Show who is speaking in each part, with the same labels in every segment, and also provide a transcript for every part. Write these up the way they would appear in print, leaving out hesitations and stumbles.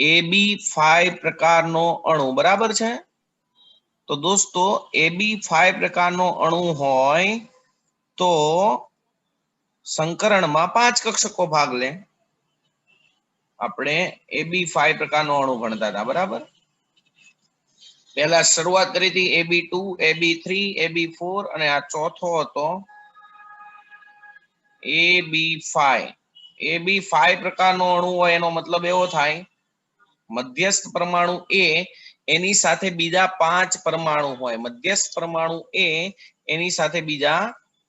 Speaker 1: AB5 પ્રકારનો અણુ, બરાબર છે? તો દોસ્તો AB5 પ્રકારનો અણુ હોય તો સંકરણમાં 5 કક્ષકો ભાગ લે. આપણે AB5 પ્રકારનો અણુ ભણતા હતા, બરાબર? પહેલા શરૂઆત કરી હતી AB2, AB3, AB4 અને આ ચોથો હતો AB5. AB5 પ્રકારનો અણુ હોય એનો મતલબ એવો થાય મધ્યસ્થ પરમાણુ A એની સાથે બીજા 5 પરમાણુ હોય. મધ્યસ્થ પરમાણુ A એની સાથે બીજા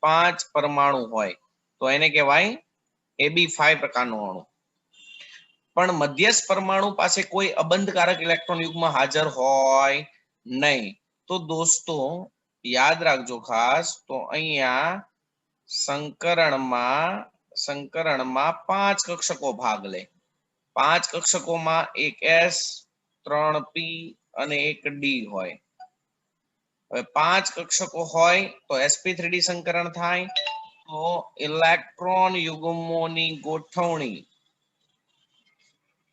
Speaker 1: 5 પરમાણુ હોય તો એને કહેવાય AB5 પ્રકારનો અણુ. પણ મધ્યસ્થ પરમાણુ પાસે કોઈ અબંધકારક ઇલેક્ટ્રોન યુગ્મ હાજર હોય નહીં. તો દોસ્તો યાદ રાખજો ખાસ, તો અહીંયા સંકરણમાં 5 કક્ષકો ભાગ લે. 5 કક્ષકોમાં એક S, 3 P અને એક D હોય. હવે 5 કક્ષકો હોય તો sp3d સંકરણ થાય. તો ઇલેક્ટ્રોન યુગ્મોની ગોઠવણી,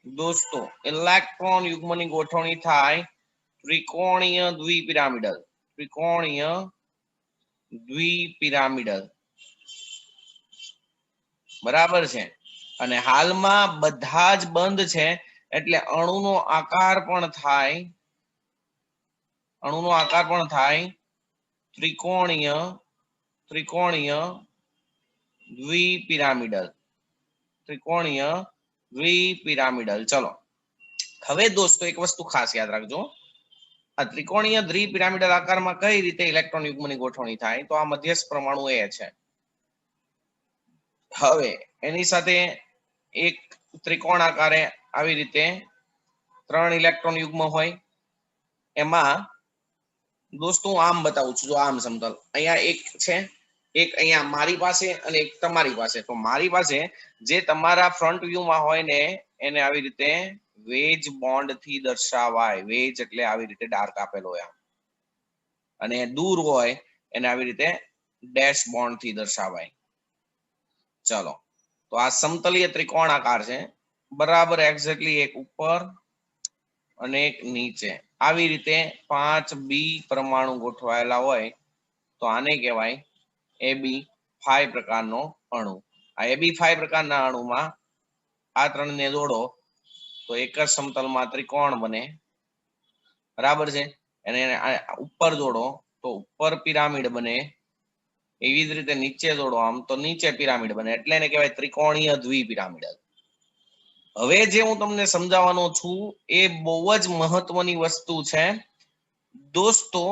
Speaker 1: દોસ્તો ઇલેક્ટ્રોન યુગ્મની ગોઠવણી થાય ત્રિકોણીય દ્વિપિરામિડલ. ત્રિકોણીય દ્વિપિરામિડલ, બરાબર છે? અને હાલમાં બધા જ બંધ છે એટલે અણુનો આકાર પણ થાય ત્રિકોણીય દ્વિપિરામિડલ. ત્રિકોણીય દ્વિપિરામિડલ. ચલો હવે દોસ્તો એક વસ્તુ ખાસ યાદ રાખજો, આ ત્રિકોણીય દ્વિપિરામિડલ આકારમાં કઈ રીતે ઇલેક્ટ્રોન યુગ્મની ગોઠવણી થાય? તો આ મધ્યસ્થ પરમાણુ A છે. હવે એની સાથે એક ત્રિકોણ આકારે આવી રીતે 3 ઇલેક્ટ્રોન યુગ્મ હોય. એમાં દોસ્તો હું આમ બતાવું છું, જો આમ સમતલ અહીંયા એક છે, એક અહીંયા મારી પાસે અને એક તમારી પાસે. તો મારી પાસે જે તમારા ફ્રન્ટ વ્યૂમાં હોય ને એને આવી રીતે વેજ બોન્ડ થી દર્શાવાય. વેજ એટલે આવી રીતે ડાર્ક આપેલો હોય, અને દૂર હોય એને આવી રીતે ડેશ બોન્ડ થી દર્શાવાય. ચલો તો આ સમતલીય ત્રિકોણાકાર છે, બરાબર એક્ઝેક્ટલી એક ઉપર અને એક નીચે આવી રીતે 5 B પરમાણુ ગોઠવાયેલા હોય તો આને કહેવાય AB5 પ્રકારનો અણુ. આ AB5 પ્રકારના અણુમાં આ ત્રણને જોડો તો એક જ સમતલમાં ત્રિકોણ બને, બરાબર છે? અને ઉપર જોડો તો ઉપર પિરામિડ બને. એવી જ રીતે નીચે જોડો આમ તો નીચે પિરામિડ બને, એટલે એને કહેવાય ત્રિકોણીય દ્વિપિરામિડલ. હવે જે હું તમને સમજાવવાનો છું એ બહુ જ મહત્વની વસ્તુ છે દોસ્તો.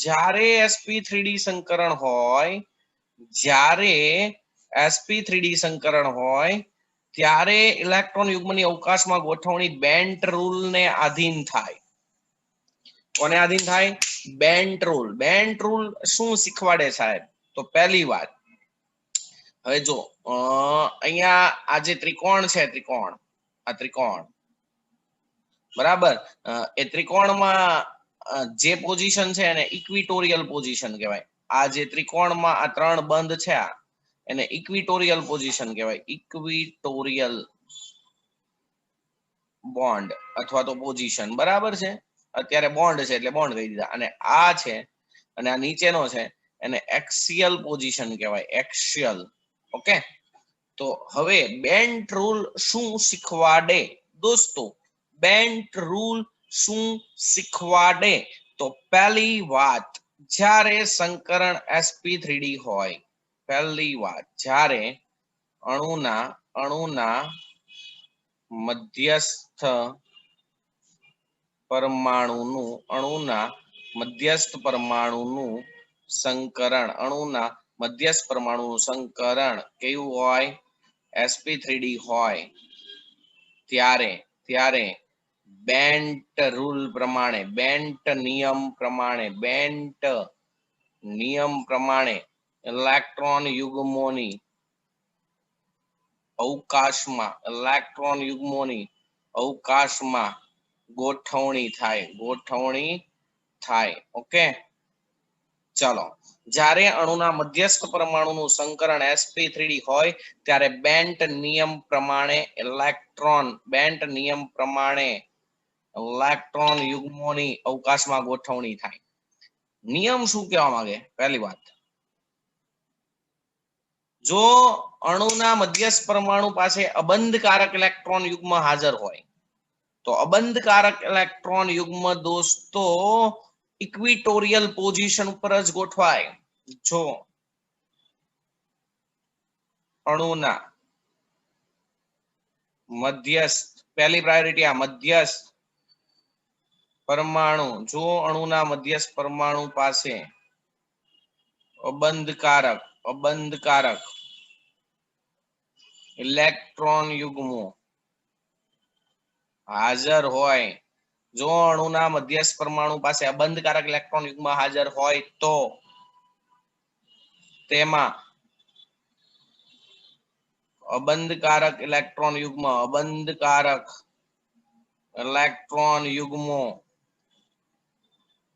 Speaker 1: જ્યારે sp3d સંકરણ હોય, ત્યારે ઇલેક્ટ્રોન યુગ્મની અવકાશમાં ગોઠવણી બેન્ટ રૂલ ને આધીન થાય. કોને આધીન થાય? Bent rule. બેન્ટ રૂલ શું શીખવાડે સાહેબ? તો પહેલી વાત, હવે જો અહીંયા આ જે ત્રિકોણ છે, આ ત્રિકોણ, બરાબર, એ ત્રિકોણમાં જે પોઝિશન છે એને ઇક્વિટોરિયલ પોઝિશન કહેવાય. આ જે ત્રિકોણમાં આ 3 બંધ છે એને ઇક્વિટોરિયલ પોઝિશન કહેવાય. ઇક્વિટોરિયલ બોન્ડ અથવા તો પોઝિશન, બરાબર છે? અત્યારે બોન્ડ છે એટલે બોન્ડ કહી દીધા. અને આ છે અને આ નીચેનો છે એને એક્સિયલ પોઝિશન કહેવાય. એક્સિયલ. ઓકે, તો હવે બેન્ટ રૂલ શું શીખવાડે દોસ્તો? બેન્ટ રૂલ શું શીખવાડે? તો પહેલી વાત, જ્યારે સંકરણ sp3d હોય, પહેલી વાત, જ્યારે અણુના મધ્યસ્થ પરમાણુનું સંકરણ કેવું હોય? sp3d હોય. ત્યારે બેન્ટ રૂલ પ્રમાણે, બેન્ટ નિયમ પ્રમાણે ઇલેક્ટ્રોન યુગ્મોની અવકાશમાં ગોઠવણી થાય. ઓકે, ચલો જ્યારે અણુના મધ્યસ્થ પરમાણુનું સંકરણ sp3d હોય ત્યારે બેન્ટ નિયમ પ્રમાણે ઇલેક્ટ્રોન યુગ્મોની અવકાશમાં ગોઠવણી થાય. નિયમ શું કહેવા માંગે? પહેલી વાત, જો અણુના મધ્યસ્થ પરમાણુ પાસે અબંધકારક ઇલેક્ટ્રોન યુગ્મ હાજર હોય તો અબંધકારક ઇલેક્ટ્રોન યુગ્મ દોસ્તો ઇક્વિટોરિયલ પોઝિશન ઉપર જ ગોઠવાય. જો અણુના મધ્યસ્થ, પહેલી પ્રાયોરિટી આ મધ્યસ્થ પરમાણુ, જો અણુના મધ્યસ્થ પરમાણુ પાસે અબંધકારક ઇલેક્ટ્રોન યુગ્મો હાજર હોય, જો અણુના મધ્યસ્થ પરમાણુ પાસે અબંધકારક ઇલેક્ટ્રોન યુગ્મ હાજર હોય તો તેમાં અબંધકારક ઇલેક્ટ્રોન યુગ્મો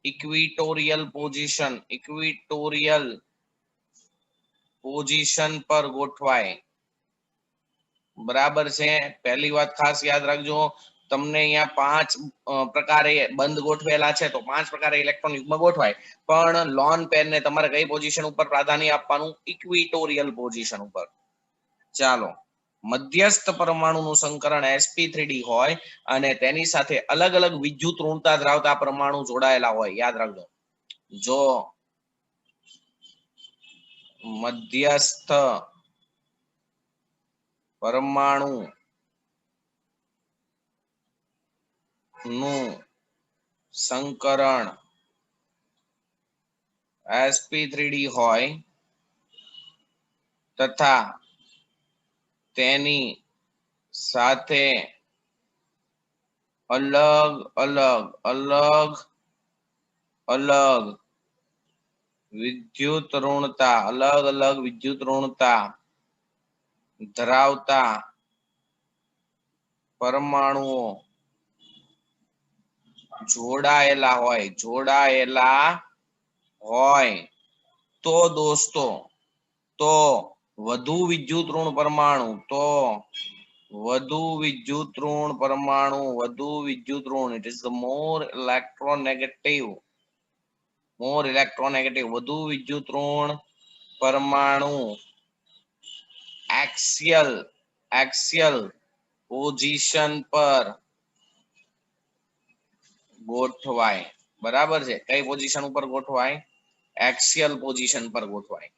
Speaker 1: ઇક્વિટોરિયલ પોઝિશન પર ગોઠવાય. બરાબર છે? પહેલી વાત ખાસ યાદ રાખજો, તમને અહીંયા 5 પ્રકારે બંધ ગોઠવેલા છે તો 5 પ્રકારે ઇલેક્ટ્રોન યુગ્મ ગોઠવાય, પણ લોન પેર ને તમારે કઈ પોઝિશન ઉપર પ્રાધાન્ય આપવાનું? ઇક્વિટોરિયલ પોઝિશન ઉપર. ચાલો, મધ્યસ્થ પરમાણુનું સંકરણ sp3d હોય અને તેની સાથે અલગ અલગ વિદ્યુત ઋણતા ધરાવતા પરમાણુ જોડાયેલા હોય. યાદ રાખજો, જો મધ્યસ્થ પરમાણુ નું સંકરણ sp3d હોય તથા તેની સાથે અલગ અલગ વિદ્યુત ઋણતા ધરાવતા પરમાણુઓ જોડાયેલા હોય તો દોસ્તો, તો વધુ વિદ્યુત ઋણ પરમાણુ, it is the more electronegative, વધુ વિદ્યુત ઋણ પરમાણુ એક્સિયલ પોઝિશન પર ગોઠવાય. બરાબર છે? કઈ પોઝિશન ઉપર ગોઠવાય? એક્સિયલ પોઝિશન પર ગોઠવાય.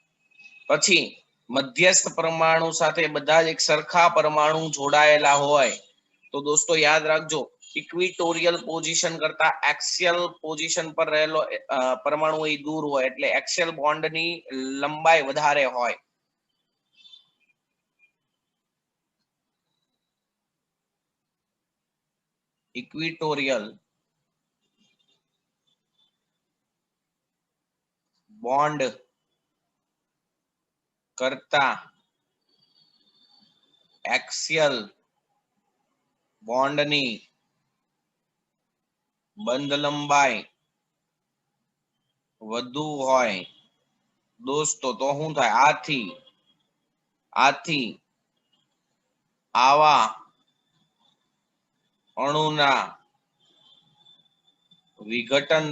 Speaker 1: પછી મધ્યસ્થ પરમાણુ સાથે બધા જ એક સરખા પરમાણુ જોડાયેલા હોય તો દોસ્તો યાદ રાખજો, ઇક્વિટોરિયલ પોઝિશન કરતા એક્સિયલ પોઝિશન પર રહેલો પરમાણુ એ દૂર હોય એટલે એક્સિયલ બોન્ડની લંબાઈ વધારે હોય. ઇક્વિટોરિયલ બોન્ડ કરતા એક્સિયલ બોન્ડની બંધ લંબાઈ વધુ હોય દોસ્તો તો શું થાય? આથી આવા અણુના વિઘટન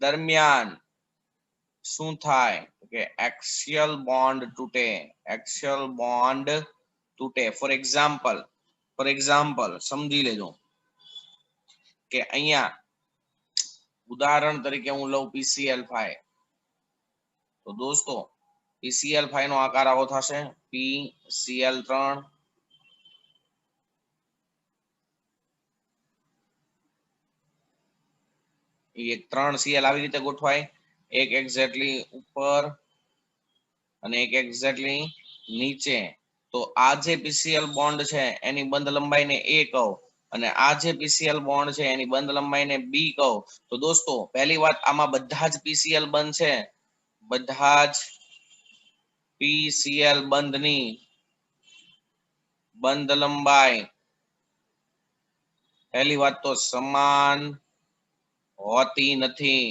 Speaker 1: દરમિયાન શું થાય કે એક્સિયલ બોન્ડ તૂટે. ફોર એક્ઝામ્પલ સમજી લેજો કે અહીંયા ઉદાહરણ તરીકે હું લઉં PCl5. તો દોસ્તો PCl5 નો આકાર આવો થશે, PCl3, એક 3 Cl આવી રીતે ગોઠવાય, એક એક્ઝેક્ટલી ઉપર અને એક એક્ઝેક્ટલી નીચે. તો આ જે PCl બોન્ડ છે એની બંધ લંબાઈને A કહો અને આ જે PCl બોન્ડ છે એની બંધ લંબાઈને B કહો. તો દોસ્તો પહેલી વાત, આમાં બધા જ PCl બંધ છે, બધા જ PCl બંધની બંધ લંબાઈ પહેલી વાત તો સમાન હોતી નથી,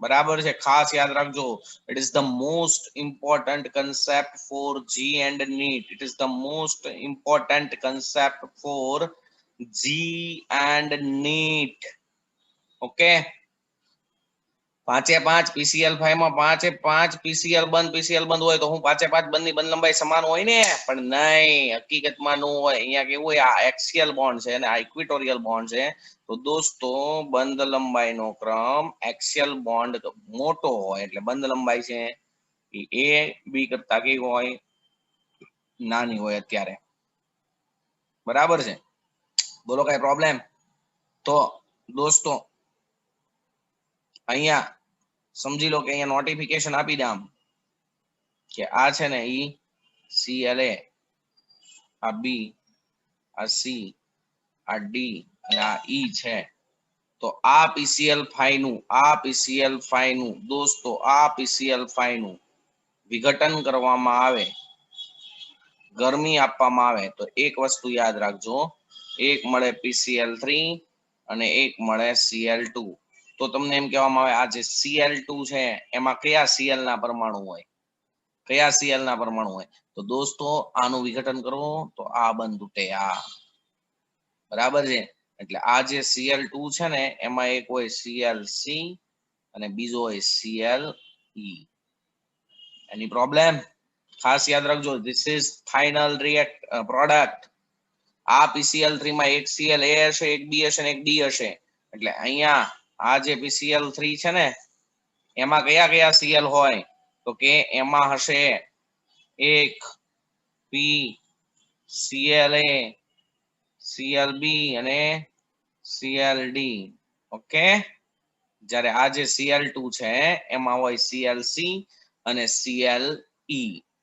Speaker 1: બરાબર છે, ખાસ યાદ રાખજો. It is the most important concept for JEE and NEET. It is the most important concept for JEE and NEET. Okay, 5 PCl 5 માં 5 PCl બંધ હોય તો હું 5 બંધની બંધ લંબાઈ સમાન હોય ને, પણ નહીં, હકીકતમાં નું હોય. અહીંયા કેવું હોય, આ એક્સિયલ બોન્ડ છે અને આ ઇક્વિટોરિયલ બોન્ડ છે. તો દોસ્તો બંધ લંબાઈનો ક્રમ એક્સિયલ બોન્ડ મોટો હોય એટલે બંધ લંબાઈ છે એ બી કરતા કેવી હોય, નાની હોય અત્યારે, બરાબર છે. બોલો કઈ પ્રોબ્લેમ? તો દોસ્તો અહીંયા સમજી લો કે અહીંયા નોટિફિકેશન આપી દે આમ કે આ છે ને ઈ CLA, આ B, આ C, આ D અને આ E છે. તો આ PCl5 નું દોસ્તો આ PCl5 નું વિઘટન કરવામાં આવે, ગરમી આપવામાં આવે તો એક વસ્તુ યાદ રાખજો, એક મળે PCl3 અને એક મળે Cl2. તો તમને એમ કહેવામાં આવે આ જે Cl2 છે એમાં કયા Cl ના પરમાણુ હોય, કયા Cl ના પરમાણુ હોય? તો દોસ્તો આનું વિઘટન કરો તો આ બંધ તૂટે, આ, બરાબર છે. એટલે આ જે Cl2 છે ને એમાં એક હોય Clc અને બીજો હોય Cle. એની પ્રોબ્લેમ ખાસ યાદ રાખજો, ધીસ ઇઝ ફાઇનલ પ્રોડક્ટ. આ PCl3 માં એક Cl A હશે, એક B હશે અને એક D હશે. એટલે અહીંયા આ જે PCl3 છે ને એમાં કયા કયા Cl હોય? તો કે એમાં હશે એક P, Cla, Clb અને Cld. ઓકે, જ્યારે આ જે Cl2 છે એમાં હોય Clc અને Cle.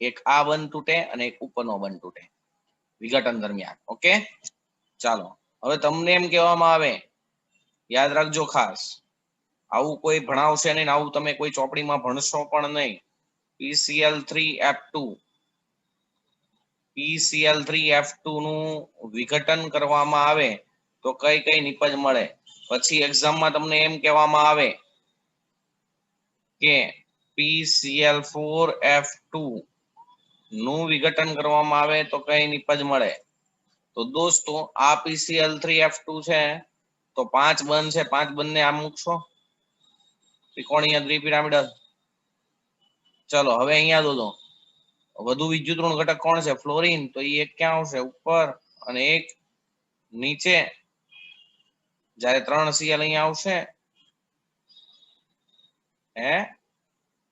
Speaker 1: એક આ બંધ તૂટે અને એક ઉપરનો બંધ તૂટે વિઘટન દરમિયાન. ઓકે, ચાલો હવે તમને એમ કહેવામાં આવે, યાદ રાખજો ખાસ, આવું કોઈ ભણાવશે નહીં, આવું તમે કોઈ ચોપડીમાં ભણશો પણ નહીં. PCl3F2 નું વિઘટન કરવામાં આવે તો કઈ કઈ નિપજ મળે. પછી એક્ઝામમાં તમને એમ કહેવામાં આવે કે PCl4F2 નું વિઘટન કરવામાં આવે તો કઈ નિપજ મળે. તો દોસ્તો આ PCl3F2 છે તો 5 બંધ છે, 5 બંધને આમ મૂકશો, ત્રિકોણીય દ્વિપિરામિડલ. ચલો હવે અહીંયા દો વધુ વિદ્યુતઋણ ઘટક કોણ છે? ફ્લોરિન. તો એ એક ક્યાં આવશે? ઉપર અને એક નીચે. જ્યારે 3 Cl અહીંયા આવશે, હે,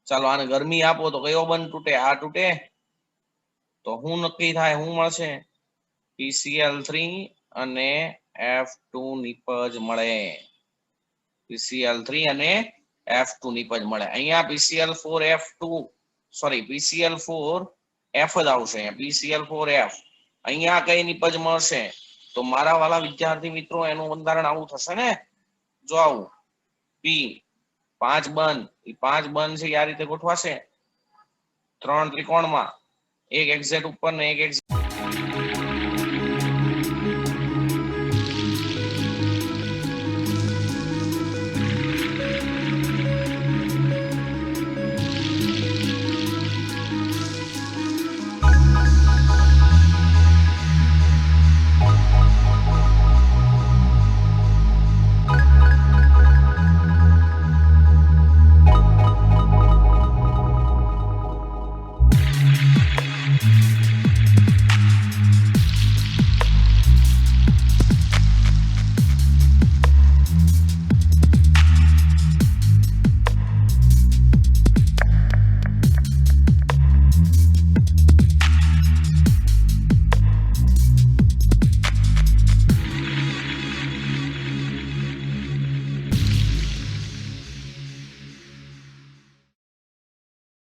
Speaker 1: ચાલો આને ગરમી આપો તો કયો બંધ તૂટે? આ તૂટે. તો શું નક્કી થાય, શું મળશે? PCl3 અને F2 નિપજ મળે. PCl3 અને F2 નિપજ મળે. અહીંયા PCl4F2 સોરી PCl4F જ આવશે, PCl4F. અહીંયા કઈ નિપજ મળશે? તો મારા વાલા વિદ્યાર્થી મિત્રો એનું બંધારણ આવું થશે ને, જો આવું P 5 બંધ, એ 5 બંધ છે આ રીતે ગોઠવાશે 3 ત્રિકોણમાં, એક એક્ઝેટ ઉપર ને એક એક્ઝેટ